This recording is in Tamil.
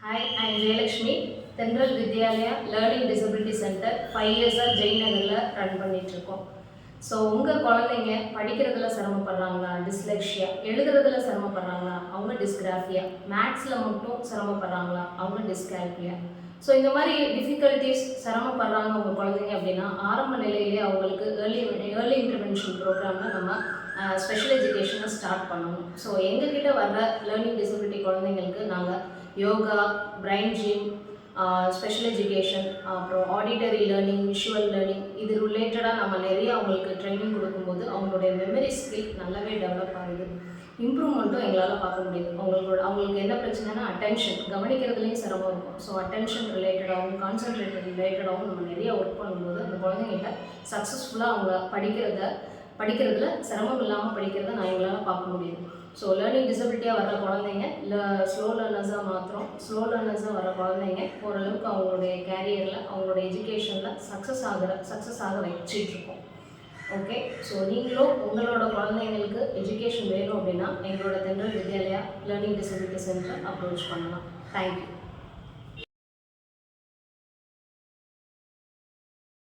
Hi, I am Jayalakshmi. Tendral Vidyalaya Learning Disability Center 5 years ஜெய்நகரில் run பண்ணிகிட்ருக்கோம். ஸோ உங்கள் குழந்தைங்க படிக்கிறதுல சிரமப்படுறாங்களா, டிஸ்லெக்ஷியா, எழுதுறதுல சிரமப்படுறாங்களா, அவங்க டிஸ்கிராஃபியா, மேக்ஸில் மட்டும் சிரமப்படுறாங்களா, அவங்க டிஸ்கால்குலியா. ஸோ இந்த மாதிரி டிஃபிகல்ட்டிஸ் சிரமப்படுறாங்க உங்கள் குழந்தைங்க அப்படின்னா ஆரம்ப நிலையிலே அவங்களுக்கு ஏர்லி இன்டர்வென்ஷன் ப்ரோக்ராமில் நம்ம ஸ்பெஷல் எஜுகேஷனை ஸ்டார்ட் பண்ணணும். ஸோ எங்ககிட்ட வர்ற லேர்னிங் டிசபிலிட்டி குழந்தைங்களுக்கு நாங்கள் yoga, brain gym, special education, அப்புறம் ஆடிட்டரி லேர்னிங், விஷுவல் லேர்னிங், இது ரிலேட்டடாக நம்ம நிறைய அவங்களுக்கு ட்ரைனிங் கொடுக்கும்போது அவங்களுடைய மெமரி ஸ்கில் நல்லாவே டெவலப் ஆகுது. இம்ப்ரூவ்மெண்ட்டும் எங்களால் பார்க்க முடியுது. அவங்களுக்கு என்ன பிரச்சனைனா அட்டென்ஷன், கவனிக்கிறதுலேயும் சிரமம் இருக்கும். ஸோ அட்டென்ஷன் ரிலேட்டடாகவும் கான்சன்ட்ரேஷன் ரிலேட்டடாகவும் நம்ம நிறைய ஒர்க் பண்ணும்போது அந்த குழந்தைங்கள்ட்ட சக்ஸஸ்ஃபுல்லாக அவங்க படிக்கிறதுல சிரமம் இல்லாமல் படிக்கிறத நான் எங்களால் பார்க்க முடியுது. ஸோ லேர்னிங் டிசபிலிட்டியாக வர்ற குழந்தைங்க ஸ்லோ லேர்னர்ஸாக வர குழந்தைங்க ஓரளவுக்கு அவங்களுடைய கேரியரில் அவங்களுடைய எஜுகேஷனில் சக்ஸஸ் ஆக வச்சிட்ருக்கோம். ஓகே, ஸோ நீங்களும் உங்களோட குழந்தைங்களுக்கு எஜுகேஷன் வேணும் அப்படின்னா எங்களோட தென்றல் வித்யாலயா லேர்னிங் டிசபிலிட்டி சென்டரை அப்ரோச் பண்ணலாம். தேங்க்யூ.